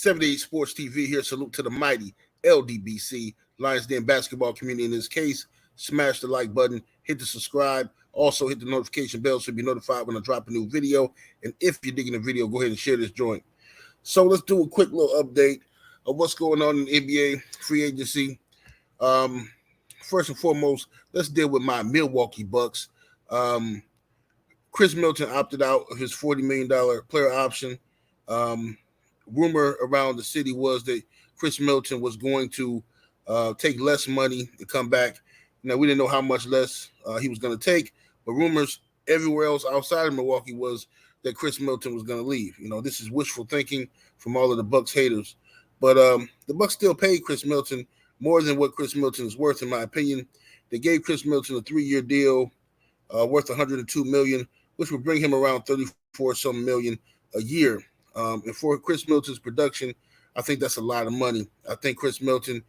78 Sports TV here. Salute to the mighty ldbc Lions Den basketball community. In this case, smash the like button, hit the subscribe, also hit the notification bell so you'll be notified when I drop a new video. And if you're digging the video, go ahead and share this joint. So let's do a quick little update of what's going on in the NBA free agency. First and foremost, let's deal with my Milwaukee Bucks. Chris Middleton opted out of his $40 million player option. Rumor around the city was that Chris Middleton was going to take less money to come back. Now, we didn't know how much less he was going to take, but rumors everywhere else outside of Milwaukee was that Chris Middleton was going to leave. You know, this is wishful thinking from all of the Bucks haters. But the Bucks still paid Chris Middleton more than what Chris Middleton is worth, in my opinion. They gave Chris Middleton a 3-year deal worth $102 million, which would bring him around $34-some million a year. And for Chris Middleton's production, I think that's a lot of money. I think Chris Middleton,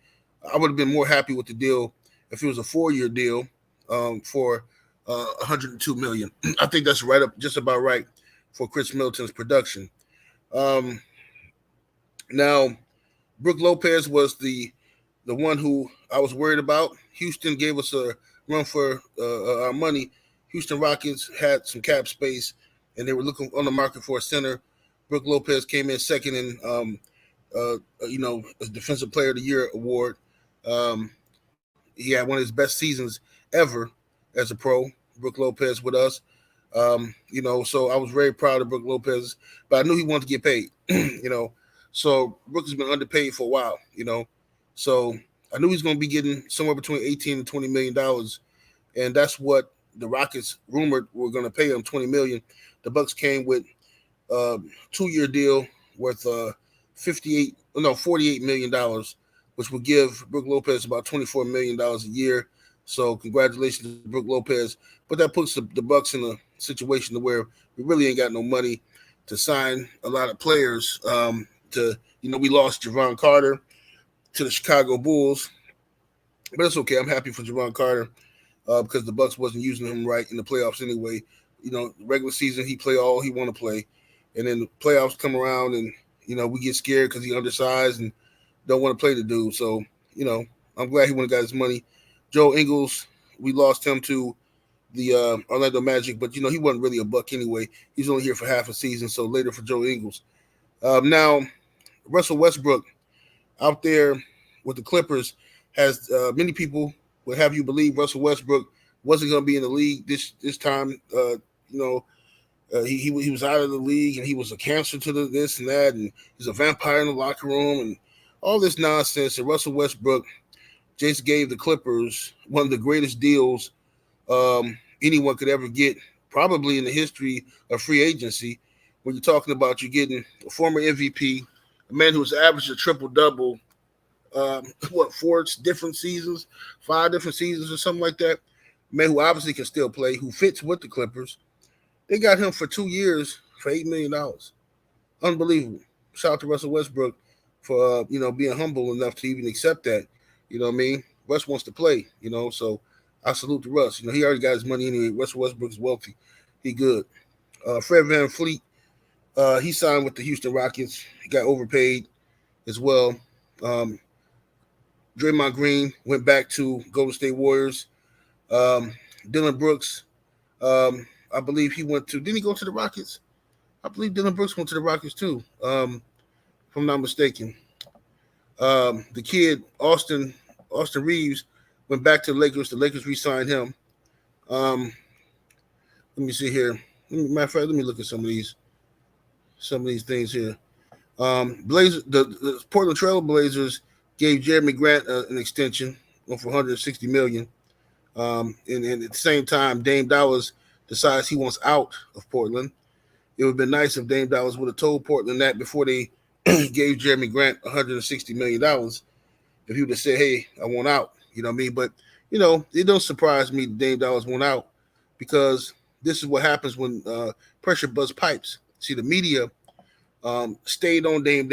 I would have been more happy with the deal if it was a 4-year deal for $102 million. I think that's right up, just about right for Chris Middleton's production. Now, Brook Lopez was the one who I was worried about. Houston gave us a run for our money. Houston Rockets had some cap space, and they were looking on the market for a center. Brook Lopez came in second in, a Defensive Player of the Year award. He had one of his best seasons ever as a pro, Brook Lopez with us. So I was very proud of Brook Lopez, but I knew he wanted to get paid, So Brook has been underpaid for a while, So I knew he's going to be getting somewhere between $18 and $20 million, and that's what the Rockets rumored were going to pay him, $20 million. The Bucks came with a 2-year deal worth $48 million, which would give Brook Lopez about $24 million a year. So congratulations to Brook Lopez. But that puts the Bucks in a situation to where we really ain't got no money to sign a lot of players. We lost Javon Carter to the Chicago Bulls, but it's okay. I'm happy for Javon Carter because the Bucks wasn't using him right in the playoffs anyway. Regular season he play all he want to play, and then the playoffs come around and we get scared because he's undersized and don't want to play the dude. So I'm glad he went and got his money. Joe Ingles, we lost him to the Orlando Magic, but he wasn't really a Buck anyway. He's only here for half a season, so later for Joe Ingles. Now, Russell Westbrook out there with the Clippers has many people would have you believe Russell Westbrook wasn't going to be in the league this time. He was out of the league and he was a cancer to this and that, and he's a vampire in the locker room and all this nonsense. And Russell Westbrook just gave the Clippers one of the greatest deals anyone could ever get, probably in the history of free agency. When you're talking about you getting a former MVP, a man who's averaged a triple-double, 4 different seasons, 5 different seasons or something like that, a man who obviously can still play, who fits with the Clippers. They got him for 2 years for $8 million. Unbelievable. Shout out to Russell Westbrook for, being humble enough to even accept that. You know what I mean? Russ wants to play, so I salute to Russ. He already got his money anyway. Russell Westbrook is wealthy. He good. Fred VanVleet, he signed with the Houston Rockets. He got overpaid as well. Draymond Green went back to Golden State Warriors. Dylan Brooks, I believe he went to – didn't he go to the Rockets? I believe Dylan Brooks went to the Rockets too, if I'm not mistaken. The kid, Austin Reeves, went back to the Lakers. The Lakers re-signed him. Let me see here. Matter of fact, let me look at some of these things here. The Portland Trail Blazers gave Jeremy Grant an extension for $160 million. And at the same time, Dame Dollars decides he wants out of Portland. It would have been nice if Dame Dollars would have told Portland that before they gave Jeremy Grant $160 million. If he would have said, hey, I want out, you know what I mean? But, it don't surprise me that Dame Dollars want out because this is what happens when pressure busts pipes. See, the media stayed on Dame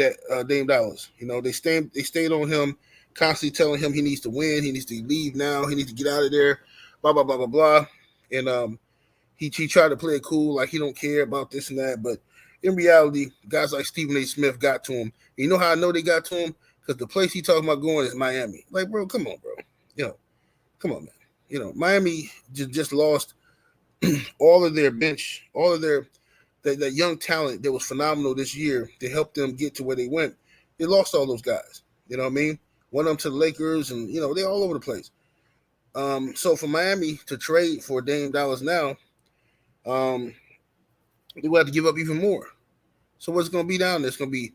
Dollars. They stayed on him, constantly telling him he needs to win, he needs to leave now, he needs to get out of there, blah, blah, blah, blah, blah. And he tried to play it cool, like he don't care about this and that, but in reality, guys like Stephen A. Smith got to him. And you know how I know they got to him? Because the place he talking about going is Miami. Like, bro, come on, bro. Come on, man. Miami just lost all of their bench, all of their that young talent that was phenomenal this year to help them get to where they went. They lost all those guys. You know what I mean? Went up to the Lakers, and they're all over the place. So for Miami to trade for Dame Dallas now, they will have to give up even more. So what's going to be down there? It's going to be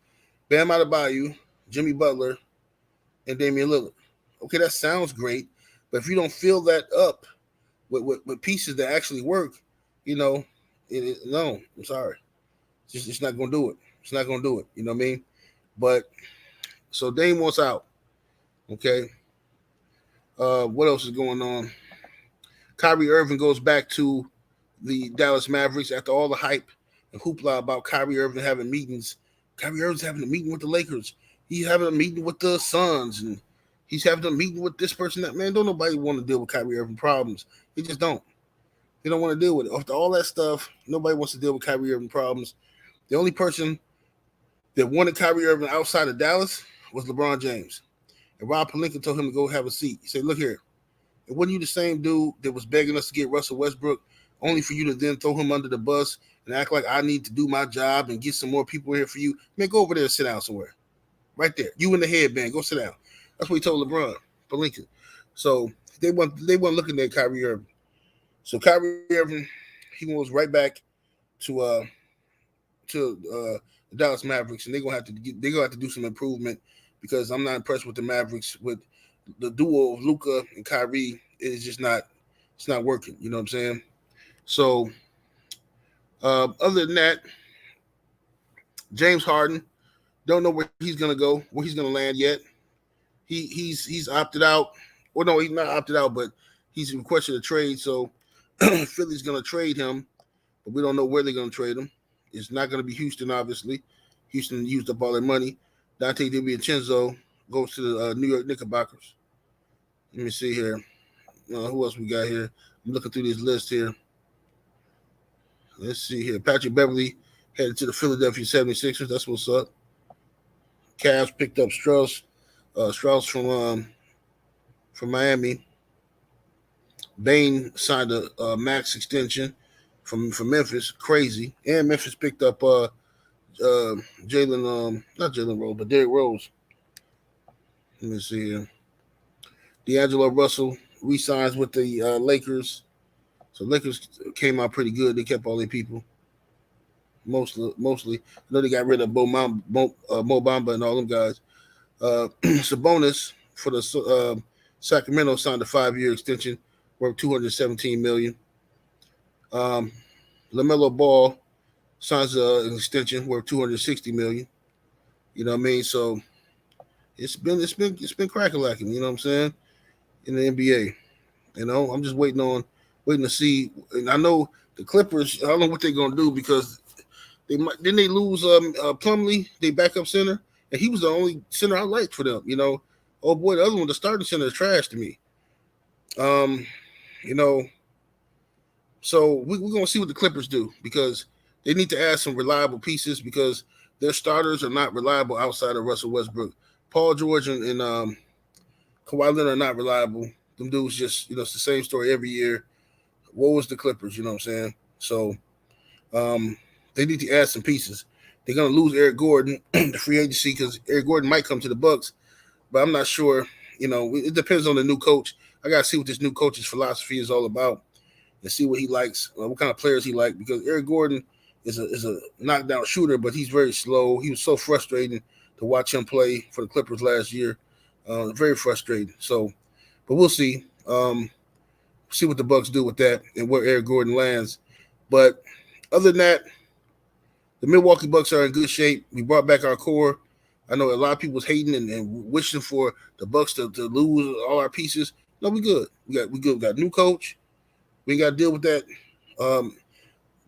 Bam Adebayo, Jimmy Butler, and Damian Lillard. Okay, that sounds great, but if you don't fill that up with pieces that actually work, no, I'm sorry. It's not going to do it. It's not going to do it. You know what I mean? But so Dame wants out. Okay. What else is going on? Kyrie Irving goes back to the Dallas Mavericks after all the hype and hoopla about Kyrie Irving having meetings. Kyrie Irving's having a meeting with the Lakers. He's having a meeting with the Suns, and he's having a meeting with this person. That man, don't nobody want to deal with Kyrie Irving problems. They just don't. They don't want to deal with it. After all that stuff, nobody wants to deal with Kyrie Irving problems. The only person that wanted Kyrie Irving outside of Dallas was LeBron James. And Rob Pelinka told him to go have a seat. He said, look here, wasn't you the same dude that was begging us to get Russell Westbrook only for you to then throw him under the bus and act like I need to do my job and get some more people here for you? Man, go over there and sit down somewhere. Right there. You in the headband. Go sit down. That's what he told LeBron Pelinka. So they weren't looking at Kyrie Irving. So Kyrie Irving, he goes right back to the Dallas Mavericks, and they're gonna have to do some improvement because I'm not impressed with the Mavericks with the duo of Luka and Kyrie. It's just not working. You know what I'm saying? So other than that, James Harden, don't know where he's gonna go, where he's gonna land yet. He's opted out. Well, no, he's not opted out, but he's requested a trade. So Philly's gonna trade him, but we don't know where they're gonna trade him. It's not gonna be Houston, obviously. Houston used up all their money. Dante DiVincenzo goes to the New York Knickerbockers. Let me see here. Who else we got here? I'm looking through this list here. Let's see here. Patrick Beverly headed to the Philadelphia 76ers. That's what's up. Cavs picked up Strauss from Miami. Bane signed a max extension from Memphis. Crazy. And Memphis picked up Jalen, not Jalen Rose, but Derrick Rose. Let me see here. D'Angelo Russell re-signs with the Lakers. So Lakers came out pretty good. They kept all their people. Mostly. I know they got rid of Mo Bamba and all them guys. Sabonis for the Sacramento signed a 5-year extension worth $217 million. LaMelo Ball signs an extension worth $260 million. You know what I mean? So it's been crack-a-lacking, you know what I'm saying, in the NBA. I'm just waiting to see. And I know the Clippers, I don't know what they're gonna do because didn't they lose Plumlee, their backup center, and he was the only center I liked for them. Oh boy, the other one, the starting center, is trash to me. So we're gonna see what the Clippers do because they need to add some reliable pieces because their starters are not reliable outside of Russell Westbrook. Paul George and Kawhi Leonard are not reliable. Them dudes just, it's the same story every year. What was the Clippers? You know what I'm saying? So they need to add some pieces. They're going to lose Eric Gordon, the free agency, because Eric Gordon might come to the Bucks, but I'm not sure. It depends on the new coach. I got to see what this new coach's philosophy is all about and see what he likes, what kind of players he likes, because Eric Gordon is a knockdown shooter, but he's very slow. He was so frustrating to watch him play for the Clippers last year. Very frustrating. So, but we'll see. See what the Bucks do with that and where Eric Gordon lands. But other than that, the Milwaukee Bucks are in good shape. We brought back our core. I know a lot of people was hating and wishing for the Bucks to lose all our pieces. No, we good. We good. We got a new coach. We ain't got to deal with that.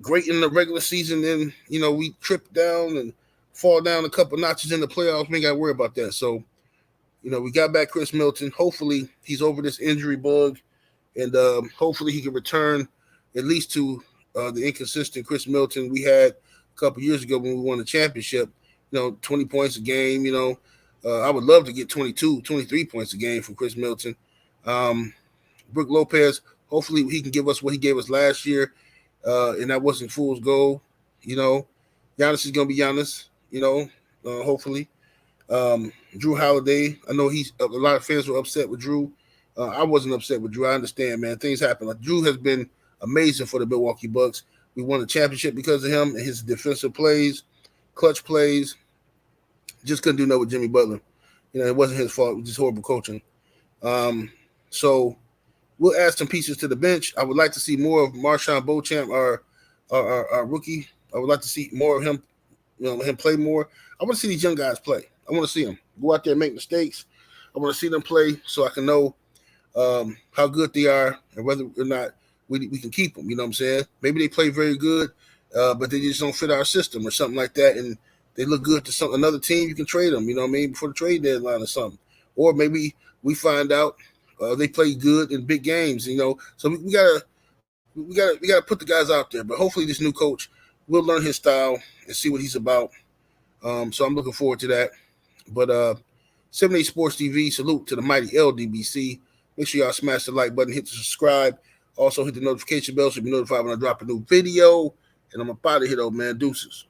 Great in the regular season, then we trip down and fall down a couple notches in the playoffs. We ain't got to worry about that. So, we got back Chris Middleton. Hopefully, he's over this injury bug, and hopefully he can return at least to the inconsistent Chris Middleton we had a couple years ago when we won the championship. 20 points a game. I would love to get 22, 23 points a game from Chris Middleton. Brook Lopez, hopefully he can give us what he gave us last year, and that wasn't fool's gold. Giannis is going to be Giannis, hopefully. Drew Holiday, I know a lot of fans were upset with Drew. I wasn't upset with Drew. I understand, man. Things happen. Like, Drew has been amazing for the Milwaukee Bucks. We won the championship because of him and his defensive plays, clutch plays. Just couldn't do nothing with Jimmy Butler. It wasn't his fault. It was just horrible coaching. So we'll add some pieces to the bench. I would like to see more of Marshawn Beauchamp, our rookie. I would like to see more of him, him play more. I want to see these young guys play. I want to see them go out there and make mistakes. I want to see them play so I can know how good they are and whether or not we can keep them. You know what I'm saying? Maybe they play very good, but they just don't fit our system or something like that, and they look good to another team. You can trade them, before the trade deadline or something. Or maybe we find out they play good in big games. So we gotta put the guys out there. But hopefully, this new coach will learn his style and see what he's about. So I'm looking forward to that. But 78 Sports TV, salute to the mighty LDBC. Make sure y'all smash the like button, hit the subscribe. Also, hit the notification bell so you'll be notified when I drop a new video. And I'm up out of here, though, man. Deuces.